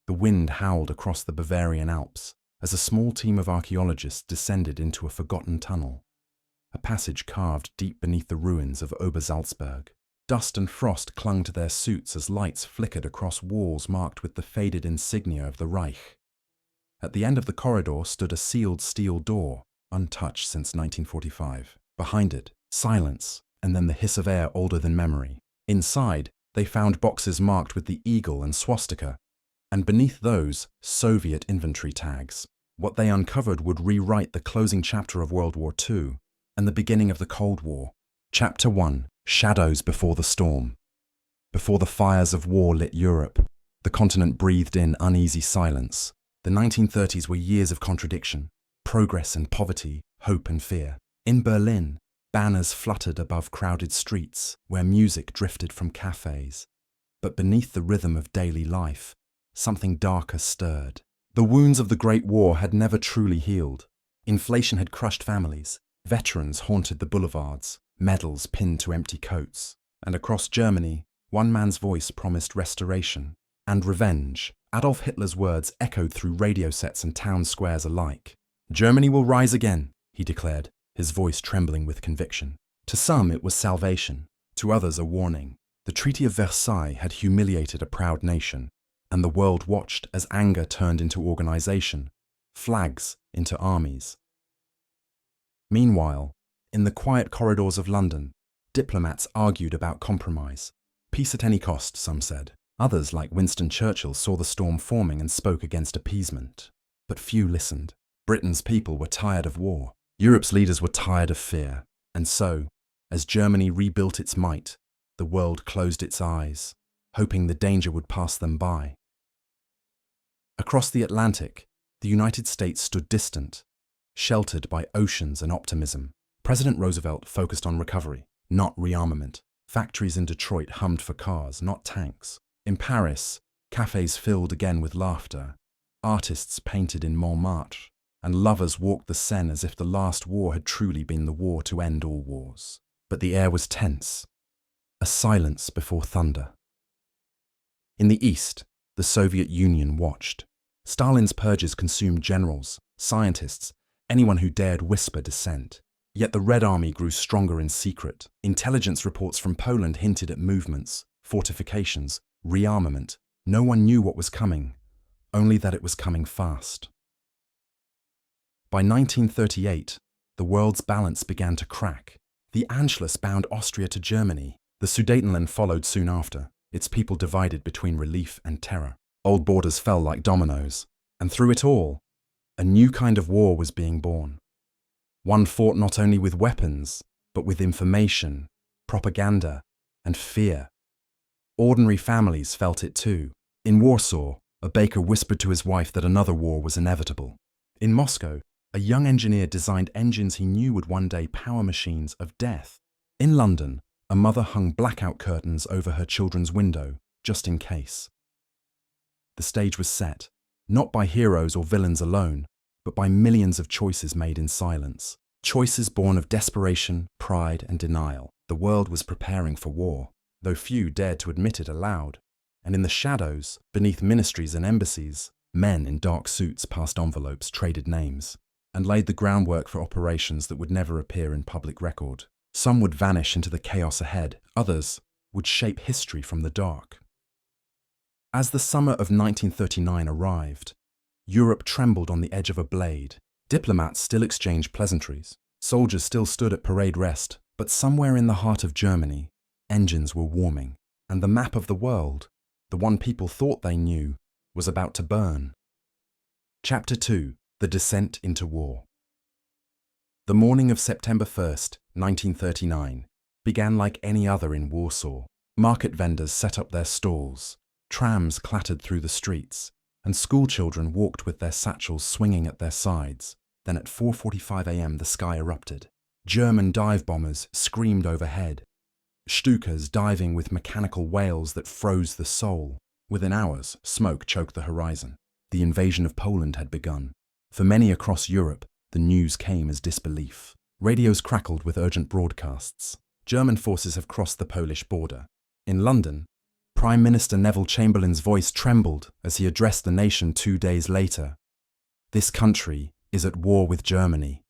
The wind howled across the Bavarian Alps as a small team of archaeologists descended into a forgotten tunnel, a passage carved deep beneath the ruins of Obersalzberg. Dust and frost clung to their suits as lights flickered across walls marked with the faded insignia of the Reich. At the end of the corridor stood a sealed steel door, untouched since 1945. Behind it, silence, and then the hiss of air older than memory. Inside, they found boxes marked with the eagle and swastika, and beneath those, Soviet inventory tags. What they uncovered would rewrite the closing chapter of World War II and the beginning of the Cold War. Chapter 1. Shadows before the storm. Before the fires of war lit Europe, the continent breathed in uneasy silence. The 1930s were years of contradiction, progress and poverty, hope and fear. In Berlin, banners fluttered above crowded streets where music drifted from cafes. But beneath the rhythm of daily life, something darker stirred. The wounds of the Great War had never truly healed. Inflation had crushed families. Veterans haunted the boulevards, medals pinned to empty coats. And across Germany, one man's voice promised restoration and revenge. Adolf Hitler's words echoed through radio sets and town squares alike. "Germany will rise again," he declared, his voice trembling with conviction. To some it was salvation, to others a warning. The Treaty of Versailles had humiliated a proud nation, and the world watched as anger turned into organization, flags into armies. Meanwhile, in the quiet corridors of London, diplomats argued about compromise. Peace at any cost, some said. Others, like Winston Churchill, saw the storm forming and spoke against appeasement. But few listened. Britain's people were tired of war. Europe's leaders were tired of fear. And so, as Germany rebuilt its might, the world closed its eyes, hoping the danger would pass them by. Across the Atlantic, the United States stood distant, sheltered by oceans and optimism. President Roosevelt focused on recovery, not rearmament. Factories in Detroit hummed for cars, not tanks. In Paris, cafes filled again with laughter. Artists painted in Montmartre, and lovers walked the Seine as if the last war had truly been the war to end all wars. But the air was tense, a silence before thunder. In the East, the Soviet Union watched. Stalin's purges consumed generals, scientists, anyone who dared whisper dissent. Yet the Red Army grew stronger in secret. Intelligence reports from Poland hinted at movements, fortifications, rearmament. No one knew what was coming, only that it was coming fast. By 1938, the world's balance began to crack. The Anschluss bound Austria to Germany. The Sudetenland followed soon after, its people divided between relief and terror. Old borders fell like dominoes, and through it all, a new kind of war was being born. One fought not only with weapons, but with information, propaganda, and fear. Ordinary families felt it too. In Warsaw, a baker whispered to his wife that another war was inevitable. In Moscow, a young engineer designed engines he knew would one day power machines of death. In London, a mother hung blackout curtains over her children's window, just in case. The stage was set, not by heroes or villains alone, but by millions of choices made in silence. Choices born of desperation, pride, and denial. The world was preparing for war, though few dared to admit it aloud. And in the shadows, beneath ministries and embassies, men in dark suits passed envelopes, traded names, and laid the groundwork for operations that would never appear in public record. Some would vanish into the chaos ahead, others would shape history from the dark. As the summer of 1939 arrived, Europe trembled on the edge of a blade. Diplomats still exchanged pleasantries. Soldiers still stood at parade rest, but somewhere in the heart of Germany, engines were warming, and the map of the world, the one people thought they knew, was about to burn. Chapter 2. The Descent into War. The morning of September 1st, 1939, began like any other in Warsaw. Market vendors set up their stalls, trams clattered through the streets, and schoolchildren walked with their satchels swinging at their sides. Then at 4:45 a.m. the sky erupted. German dive bombers screamed overhead, Stukas diving with mechanical wails that froze the soul. Within hours, smoke choked the horizon. The invasion of Poland had begun. For many across Europe, the news came as disbelief. Radios crackled with urgent broadcasts. German forces have crossed the Polish border. In London, Prime Minister Neville Chamberlain's voice trembled as he addressed the nation 2 days later. "This country is at war with Germany."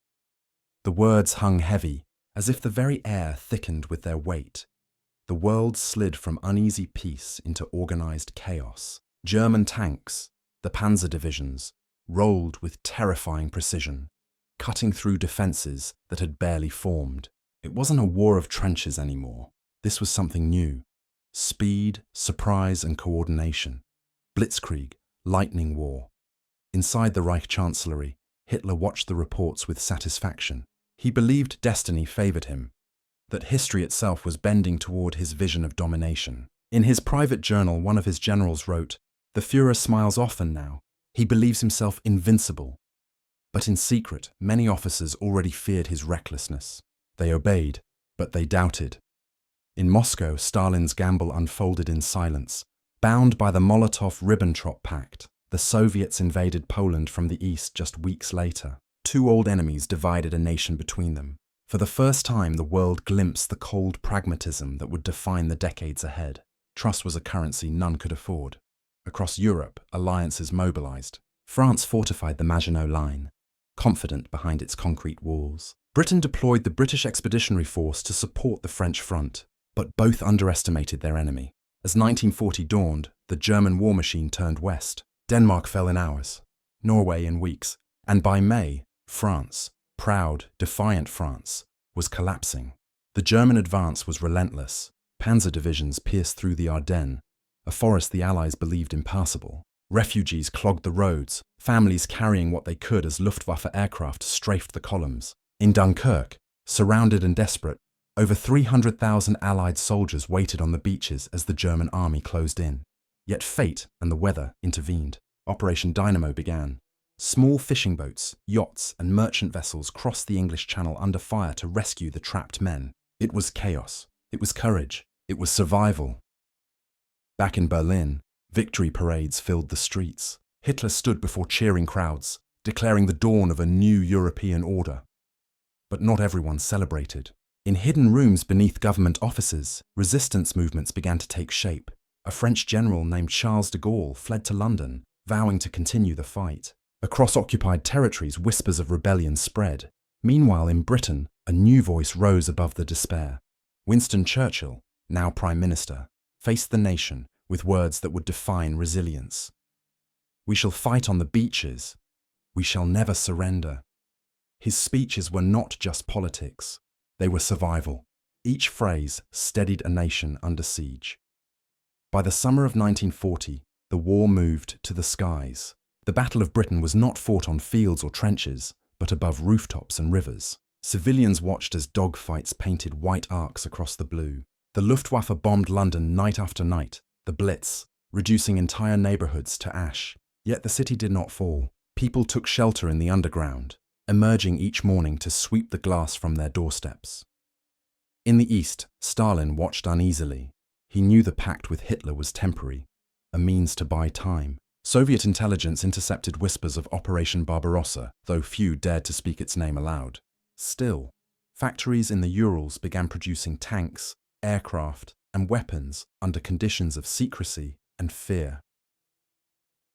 The words hung heavy, as if the very air thickened with their weight. The world slid from uneasy peace into organized chaos. German tanks, the panzer divisions, rolled with terrifying precision, cutting through defenses that had barely formed. It wasn't a war of trenches anymore. This was something new. Speed, surprise, and coordination. Blitzkrieg, lightning war. Inside the Reich Chancellery, Hitler watched the reports with satisfaction. He believed destiny favored him, that history itself was bending toward his vision of domination. In his private journal, one of his generals wrote, "The Führer smiles often now. He believes himself invincible." But in secret, many officers already feared his recklessness. They obeyed, but they doubted. In Moscow, Stalin's gamble unfolded in silence. Bound by the Molotov-Ribbentrop Pact, the Soviets invaded Poland from the east just weeks later. Two old enemies divided a nation between them. For the first time, the world glimpsed the cold pragmatism that would define the decades ahead. Trust was a currency none could afford. Across Europe, alliances mobilized. France fortified the Maginot Line, confident behind its concrete walls. Britain deployed the British Expeditionary Force to support the French front, but both underestimated their enemy. As 1940 dawned, the German war machine turned west. Denmark fell in hours, Norway in weeks, and by May, France, proud, defiant France, was collapsing. The German advance was relentless. Panzer divisions pierced through the Ardennes, a forest the Allies believed impassable. Refugees clogged the roads, families carrying what they could as Luftwaffe aircraft strafed the columns. In Dunkirk, surrounded and desperate, over 300,000 Allied soldiers waited on the beaches as the German army closed in. Yet fate and the weather intervened. Operation Dynamo began. Small fishing boats, yachts, and merchant vessels crossed the English Channel under fire to rescue the trapped men. It was chaos. It was courage. It was survival. Back in Berlin, victory parades filled the streets. Hitler stood before cheering crowds, declaring the dawn of a new European order. But not everyone celebrated. In hidden rooms beneath government offices, resistance movements began to take shape. A French general named Charles de Gaulle fled to London, vowing to continue the fight. Across occupied territories, whispers of rebellion spread. Meanwhile, in Britain, a new voice rose above the despair. Winston Churchill, now Prime Minister, faced the nation with words that would define resilience. "We shall fight on the beaches. We shall never surrender." His speeches were not just politics. They were survival. Each phrase steadied a nation under siege. By the summer of 1940, the war moved to the skies. The Battle of Britain was not fought on fields or trenches, but above rooftops and rivers. Civilians watched as dogfights painted white arcs across the blue. The Luftwaffe bombed London night after night, the Blitz, reducing entire neighborhoods to ash. Yet the city did not fall. People took shelter in the underground, emerging each morning to sweep the glass from their doorsteps. In the east, Stalin watched uneasily. He knew the pact with Hitler was temporary, a means to buy time. Soviet intelligence intercepted whispers of Operation Barbarossa, though few dared to speak its name aloud. Still, factories in the Urals began producing tanks, aircraft, and weapons under conditions of secrecy and fear.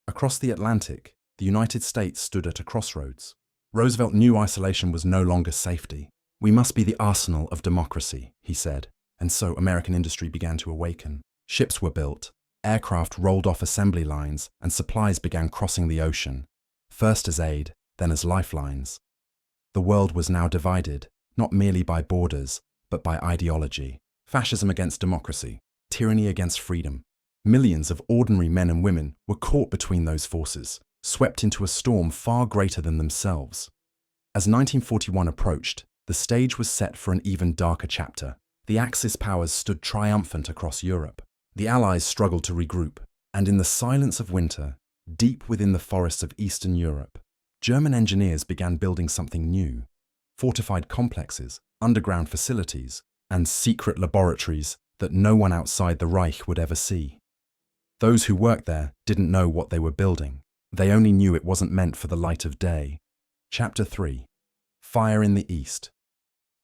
Across the Atlantic, the United States stood at a crossroads. Roosevelt knew isolation was no longer safety. "We must be the arsenal of democracy," he said, and so American industry began to awaken. Ships were built, aircraft rolled off assembly lines, and supplies began crossing the ocean, first as aid, then as lifelines. The world was now divided, not merely by borders, but by ideology. Fascism against democracy, tyranny against freedom. Millions of ordinary men and women were caught between those forces, swept into a storm far greater than themselves. As 1941 approached, the stage was set for an even darker chapter. The Axis powers stood triumphant across Europe. The Allies struggled to regroup, and in the silence of winter, deep within the forests of Eastern Europe, German engineers began building something new. Fortified complexes, underground facilities, and secret laboratories that no one outside the Reich would ever see. Those who worked there didn't know what they were building. They only knew it wasn't meant for the light of day. Chapter 3. Fire in the East.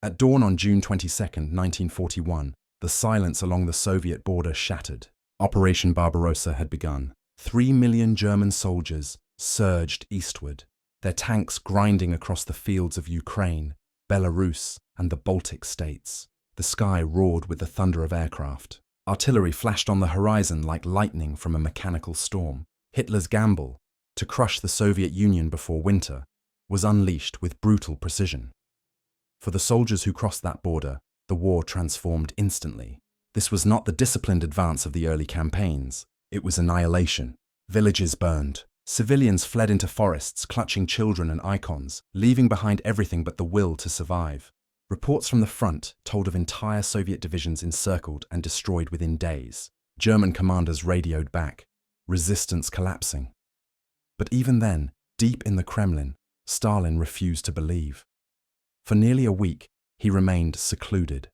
At dawn on June 22, 1941, the silence along the Soviet border shattered. Operation Barbarossa had begun. 3 million German soldiers surged eastward, their tanks grinding across the fields of Ukraine, Belarus, and the Baltic states. The sky roared with the thunder of aircraft. Artillery flashed on the horizon like lightning from a mechanical storm. Hitler's gamble, to crush the Soviet Union before winter, was unleashed with brutal precision. For the soldiers who crossed that border, the war transformed instantly. This was not the disciplined advance of the early campaigns. It was annihilation. Villages burned. Civilians fled into forests, clutching children and icons, leaving behind everything but the will to survive. Reports from the front told of entire Soviet divisions encircled and destroyed within days. German commanders radioed back, resistance collapsing. But even then, deep in the Kremlin, Stalin refused to believe. For nearly a week, he remained secluded,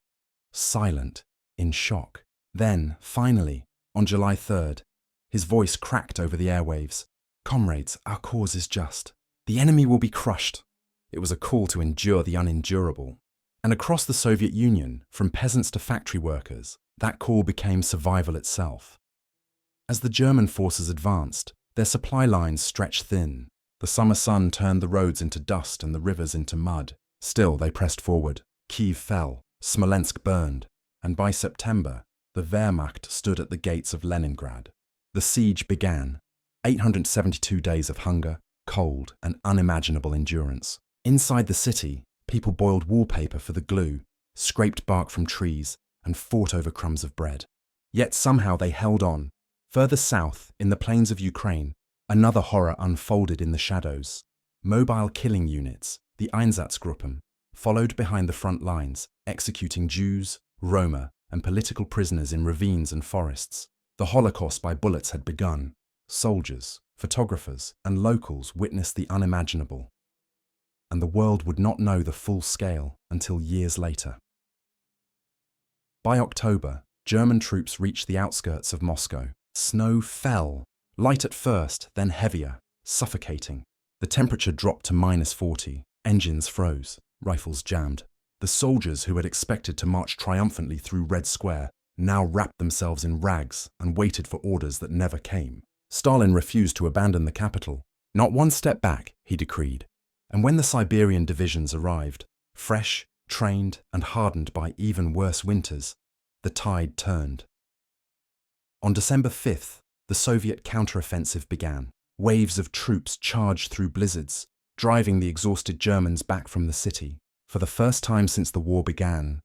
silent, in shock. Then, finally, on July 3rd, his voice cracked over the airwaves. "Comrades, our cause is just. The enemy will be crushed." It was a call to endure the unendurable. And across the Soviet Union, from peasants to factory workers, that call became survival itself. As the German forces advanced, their supply lines stretched thin. The summer sun turned the roads into dust and the rivers into mud. Still, they pressed forward. Kiev fell, Smolensk burned, and by September, the Wehrmacht stood at the gates of Leningrad. The siege began. 872 days of hunger, cold, and unimaginable endurance. Inside the city, people boiled wallpaper for the glue, scraped bark from trees, and fought over crumbs of bread. Yet somehow they held on. Further south, in the plains of Ukraine, another horror unfolded in the shadows. Mobile killing units, the Einsatzgruppen, followed behind the front lines, executing Jews, Roma, and political prisoners in ravines and forests. The Holocaust by bullets had begun. Soldiers, photographers, and locals witnessed the unimaginable. And the world would not know the full scale until years later. By October, German troops reached the outskirts of Moscow. Snow fell, light at first, then heavier, suffocating. The temperature dropped to -40. Engines froze, rifles jammed. The soldiers who had expected to march triumphantly through Red Square now wrapped themselves in rags and waited for orders that never came. Stalin refused to abandon the capital. Not one step back, he decreed. And when the Siberian divisions arrived, fresh, trained, and hardened by even worse winters, the tide turned. On December 5th, the Soviet counteroffensive began. Waves of troops charged through blizzards, driving the exhausted Germans back from the city. For the first time since the war began,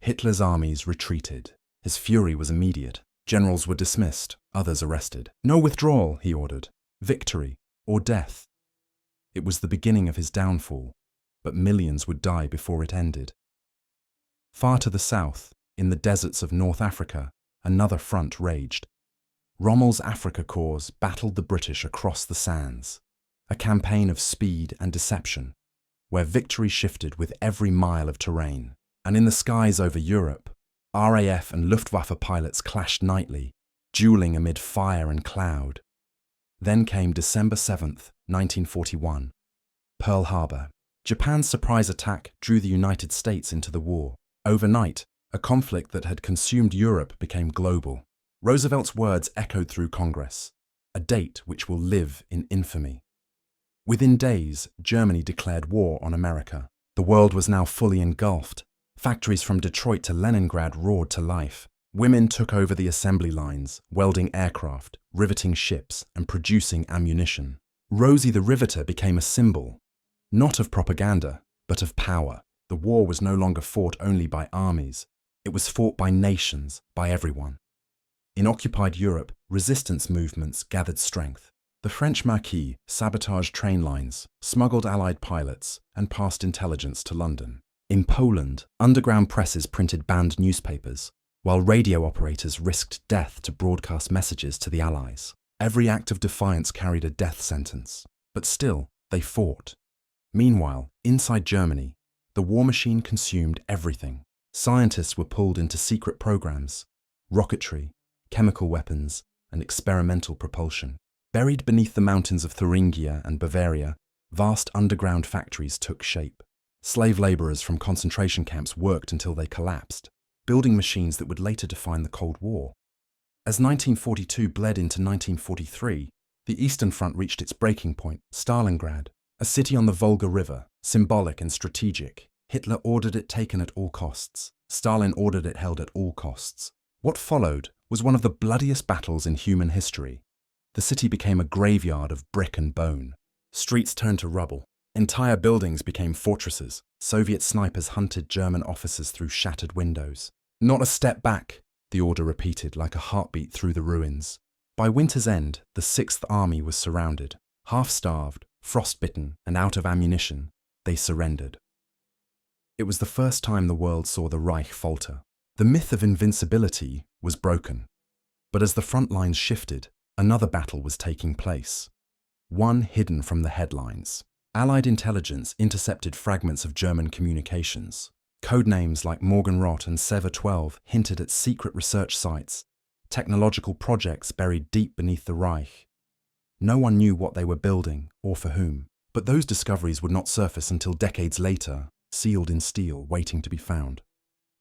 Hitler's armies retreated. His fury was immediate. Generals were dismissed, others arrested. No withdrawal, he ordered. Victory or death. It was the beginning of his downfall, but millions would die before it ended. Far to the south, in the deserts of North Africa, another front raged. Rommel's Afrika Korps battled the British across the sands, a campaign of speed and deception, where victory shifted with every mile of terrain. And in the skies over Europe, RAF and Luftwaffe pilots clashed nightly, dueling amid fire and cloud. Then came December 7th, 1941. Pearl Harbor. Japan's surprise attack drew the United States into the war. Overnight, a conflict that had consumed Europe became global. Roosevelt's words echoed through Congress, a date which will live in infamy. Within days, Germany declared war on America. The world was now fully engulfed. Factories from Detroit to Leningrad roared to life. Women took over the assembly lines, welding aircraft, riveting ships, and producing ammunition. Rosie the Riveter became a symbol, not of propaganda, but of power. The war was no longer fought only by armies. It was fought by nations, by everyone. In occupied Europe, resistance movements gathered strength. The French Maquis sabotaged train lines, smuggled Allied pilots, and passed intelligence to London. In Poland, underground presses printed banned newspapers, while radio operators risked death to broadcast messages to the Allies. Every act of defiance carried a death sentence, but still, they fought. Meanwhile, inside Germany, the war machine consumed everything. Scientists were pulled into secret programs, rocketry, chemical weapons, and experimental propulsion. Buried beneath the mountains of Thuringia and Bavaria, vast underground factories took shape. Slave laborers from concentration camps worked until they collapsed, building machines that would later define the Cold War. As 1942 bled into 1943, the Eastern Front reached its breaking point, Stalingrad, a city on the Volga River, symbolic and strategic. Hitler ordered it taken at all costs. Stalin ordered it held at all costs. What followed was one of the bloodiest battles in human history. The city became a graveyard of brick and bone. Streets turned to rubble. Entire buildings became fortresses. Soviet snipers hunted German officers through shattered windows. "Not a step back," the order repeated like a heartbeat through the ruins. By winter's end, the Sixth Army was surrounded. Half-starved, frostbitten, and out of ammunition, they surrendered. It was the first time the world saw the Reich falter. The myth of invincibility was broken. But as the front lines shifted, another battle was taking place. One hidden from the headlines. Allied intelligence intercepted fragments of German communications. Codenames like Morgenrot and Sever 12 hinted at secret research sites, technological projects buried deep beneath the Reich. No one knew what they were building or for whom, but those discoveries would not surface until decades later, sealed in steel, waiting to be found.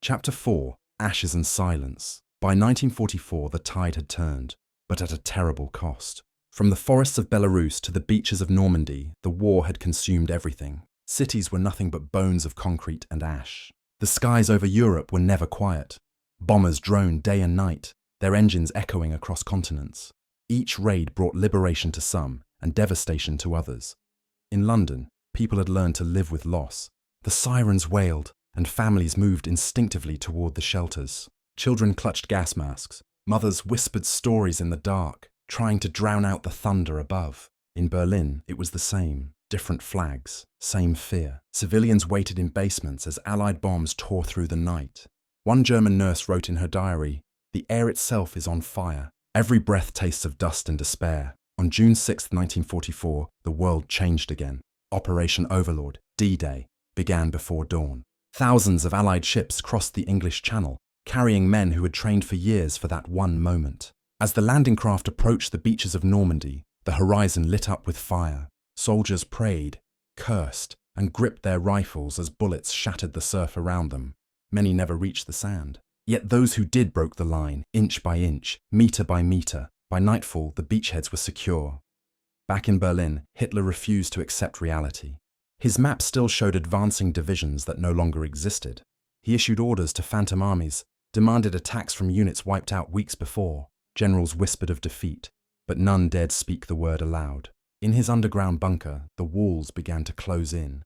Chapter 4: Ashes and Silence. By 1944, the tide had turned, but at a terrible cost. From the forests of Belarus to the beaches of Normandy, the war had consumed everything. Cities were nothing but bones of concrete and ash. The skies over Europe were never quiet. Bombers droned day and night, their engines echoing across continents. Each raid brought liberation to some and devastation to others. In London, people had learned to live with loss. The sirens wailed, and families moved instinctively toward the shelters. Children clutched gas masks. Mothers whispered stories in the dark, trying to drown out the thunder above. In Berlin, it was the same. Different flags, same fear. Civilians waited in basements as Allied bombs tore through the night. One German nurse wrote in her diary, "The air itself is on fire. Every breath tastes of dust and despair." On June 6, 1944, the world changed again. Operation Overlord, D-Day, began before dawn. Thousands of Allied ships crossed the English Channel, carrying men who had trained for years for that one moment. As the landing craft approached the beaches of Normandy, the horizon lit up with fire. Soldiers prayed, cursed, and gripped their rifles as bullets shattered the surf around them. Many never reached the sand. Yet those who did broke the line, inch by inch, meter by meter. By nightfall, the beachheads were secure. Back in Berlin, Hitler refused to accept reality. His map still showed advancing divisions that no longer existed. He issued orders to phantom armies, demanded attacks from units wiped out weeks before. Generals whispered of defeat, but none dared speak the word aloud. In his underground bunker, the walls began to close in.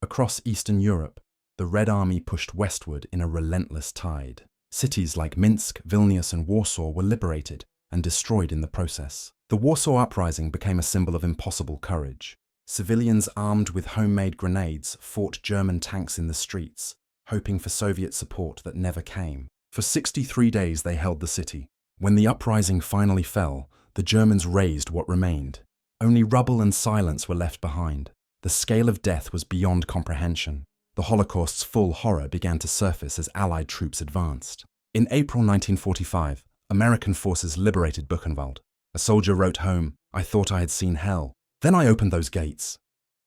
Across Eastern Europe, the Red Army pushed westward in a relentless tide. Cities like Minsk, Vilnius, and Warsaw were liberated and destroyed in the process. The Warsaw Uprising became a symbol of impossible courage. Civilians armed with homemade grenades fought German tanks in the streets, hoping for Soviet support that never came. For 63 days they held the city. When the uprising finally fell, the Germans razed what remained. Only rubble and silence were left behind. The scale of death was beyond comprehension. The Holocaust's full horror began to surface as Allied troops advanced. In April 1945, American forces liberated Buchenwald. A soldier wrote home, "I thought I had seen hell. Then I opened those gates."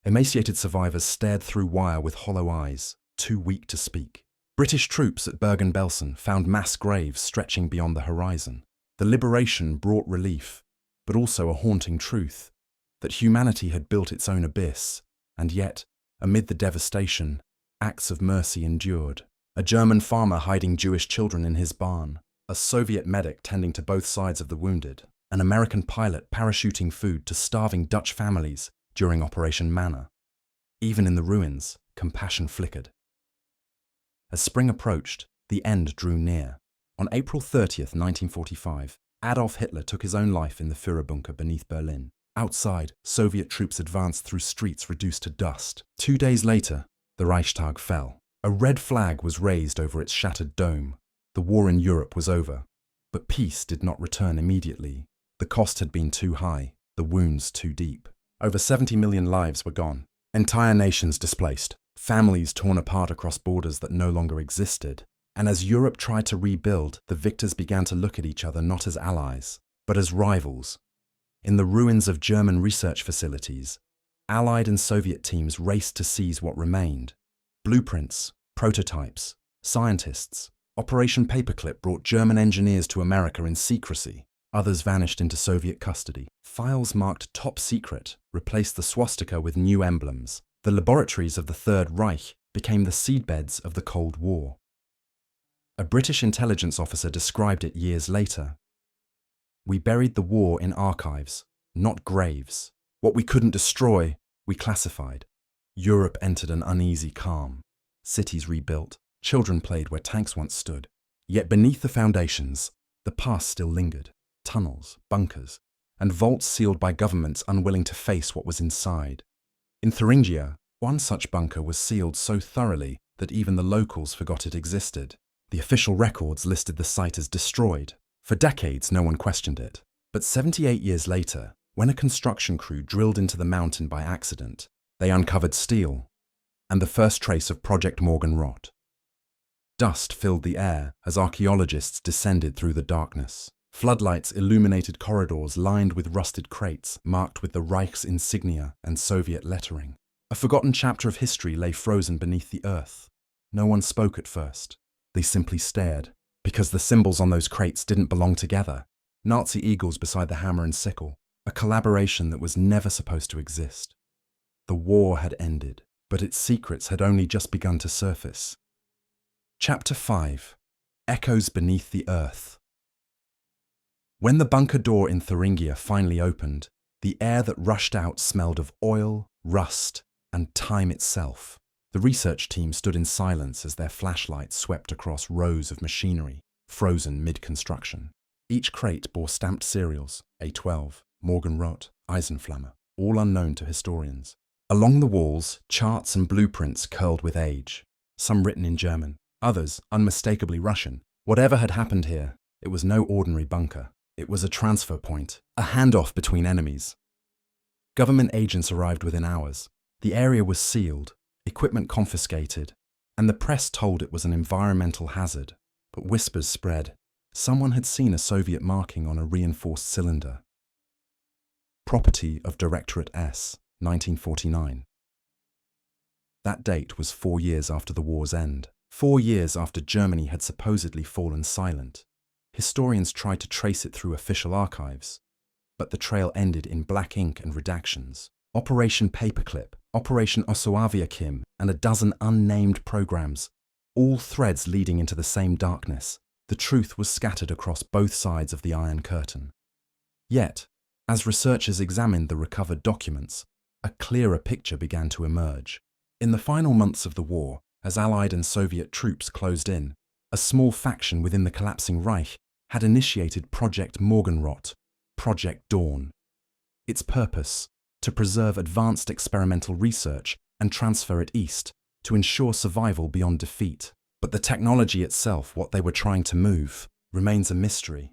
Emaciated survivors stared through wire with hollow eyes, too weak to speak. British troops at Bergen-Belsen found mass graves stretching beyond the horizon. The liberation brought relief, but also a haunting truth, that humanity had built its own abyss, and yet, amid the devastation, acts of mercy endured. A German farmer hiding Jewish children in his barn, a Soviet medic tending to both sides of the wounded, an American pilot parachuting food to starving Dutch families during Operation Manna. Even in the ruins, compassion flickered. As spring approached, the end drew near. On April 30th, 1945, Adolf Hitler took his own life in the Führerbunker beneath Berlin. Outside, Soviet troops advanced through streets reduced to dust. 2 days later, the Reichstag fell. A red flag was raised over its shattered dome. The war in Europe was over. But peace did not return immediately. The cost had been too high, the wounds too deep. Over 70 million lives were gone. Entire nations displaced. Families torn apart across borders that no longer existed. And as Europe tried to rebuild, the victors began to look at each other not as allies, but as rivals. In the ruins of German research facilities, Allied and Soviet teams raced to seize what remained. Blueprints, prototypes, scientists, Operation Paperclip brought German engineers to America in secrecy. Others vanished into Soviet custody. Files marked top secret replaced the swastika with new emblems. The laboratories of the Third Reich became the seedbeds of the Cold War. A British intelligence officer described it years later. "We buried the war in archives, not graves. What we couldn't destroy, we classified." Europe entered an uneasy calm. Cities rebuilt. Children played where tanks once stood. Yet beneath the foundations, the past still lingered. Tunnels, bunkers, and vaults sealed by governments unwilling to face what was inside. In Thuringia, one such bunker was sealed so thoroughly that even the locals forgot it existed. The official records listed the site as destroyed. For decades, no one questioned it. But 78 years later, when a construction crew drilled into the mountain by accident, they uncovered steel and the first trace of Project Morgenrot. Dust filled the air as archaeologists descended through the darkness. Floodlights illuminated corridors lined with rusted crates marked with the Reich's insignia and Soviet lettering. A forgotten chapter of history lay frozen beneath the earth. No one spoke at first. They simply stared, because the symbols on those crates didn't belong together. Nazi eagles beside the hammer and sickle, a collaboration that was never supposed to exist. The war had ended, but its secrets had only just begun to surface. Chapter 5. Echoes Beneath the Earth. When the bunker door in Thuringia finally opened, the air that rushed out smelled of oil, rust, and time itself. The research team stood in silence as their flashlights swept across rows of machinery, frozen mid-construction. Each crate bore stamped serials, A12, Morgenrot, Eisenflamme, all unknown to historians. Along the walls, charts and blueprints curled with age, some written in German, others unmistakably Russian. Whatever had happened here, it was no ordinary bunker. It was a transfer point, a handoff between enemies. Government agents arrived within hours. The area was sealed, equipment confiscated, and the press told it was an environmental hazard. But whispers spread. Someone had seen a Soviet marking on a reinforced cylinder. Property of Directorate S, 1949. That date was 4 years after the war's end, 4 years after Germany had supposedly fallen silent. Historians tried to trace it through official archives, but the trail ended in black ink and redactions. Operation Paperclip, Operation Osoaviakim, and a dozen unnamed programs, all threads leading into the same darkness. The truth was scattered across both sides of the Iron Curtain. Yet, as researchers examined the recovered documents, a clearer picture began to emerge. In the final months of the war, as Allied and Soviet troops closed in, a small faction within the collapsing Reich had initiated Project Morgenrot, Project Dawn. Its purpose, to preserve advanced experimental research and transfer it east, to ensure survival beyond defeat. But the technology itself, what they were trying to move, remains a mystery.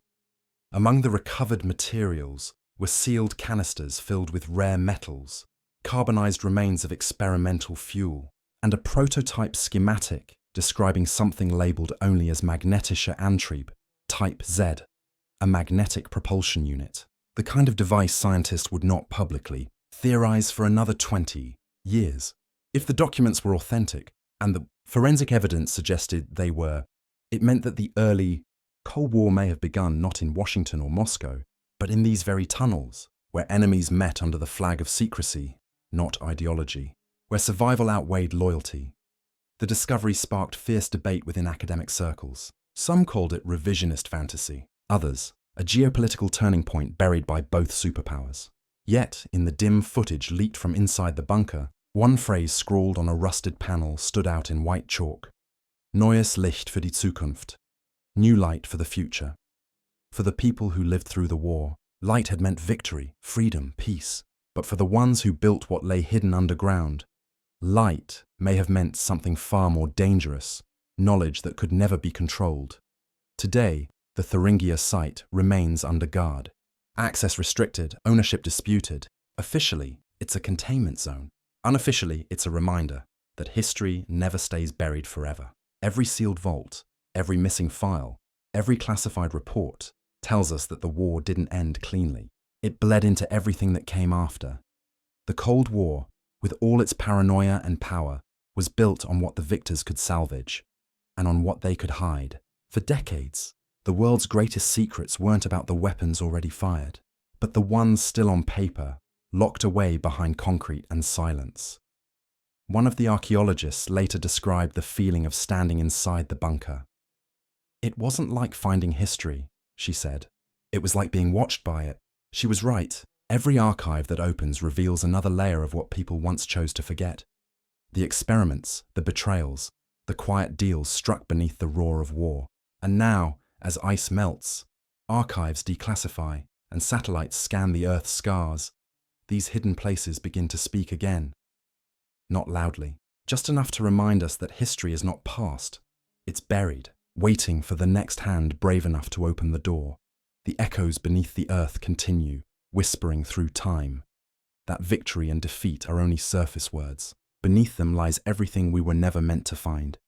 Among the recovered materials were sealed canisters filled with rare metals, carbonized remains of experimental fuel, and a prototype schematic describing something labeled only as magnetischer Antrieb, Type Z, a magnetic propulsion unit, the kind of device scientists would not publicly theorize for another 20 years. If the documents were authentic, and the forensic evidence suggested they were, it meant that the early Cold War may have begun not in Washington or Moscow, but in these very tunnels, where enemies met under the flag of secrecy, not ideology, where survival outweighed loyalty. The discovery sparked fierce debate within academic circles. Some called it revisionist fantasy, others, a geopolitical turning point buried by both superpowers. Yet, in the dim footage leaked from inside the bunker, one phrase scrawled on a rusted panel stood out in white chalk. Neues Licht für die Zukunft. New light for the future. For the people who lived through the war, light had meant victory, freedom, peace. But for the ones who built what lay hidden underground, light may have meant something far more dangerous, knowledge that could never be controlled. Today, the Thuringia site remains under guard. Access restricted, ownership disputed. Officially, it's a containment zone. Unofficially, it's a reminder that history never stays buried forever. Every sealed vault, every missing file, every classified report tells us that the war didn't end cleanly. It bled into everything that came after. The Cold War, with all its paranoia and power, was built on what the victors could salvage, and on what they could hide. For decades, the world's greatest secrets weren't about the weapons already fired, but the ones still on paper, locked away behind concrete and silence. One of the archaeologists later described the feeling of standing inside the bunker. "It wasn't like finding history," she said. "It was like being watched by it." She was right. Every archive that opens reveals another layer of what people once chose to forget. The experiments, the betrayals, the quiet deals struck beneath the roar of war. And now, as ice melts, archives declassify, and satellites scan the Earth's scars, these hidden places begin to speak again. Not loudly, just enough to remind us that history is not past. It's buried, waiting for the next hand brave enough to open the door. The echoes beneath the earth continue, whispering through time. That victory and defeat are only surface words. Beneath them lies everything we were never meant to find.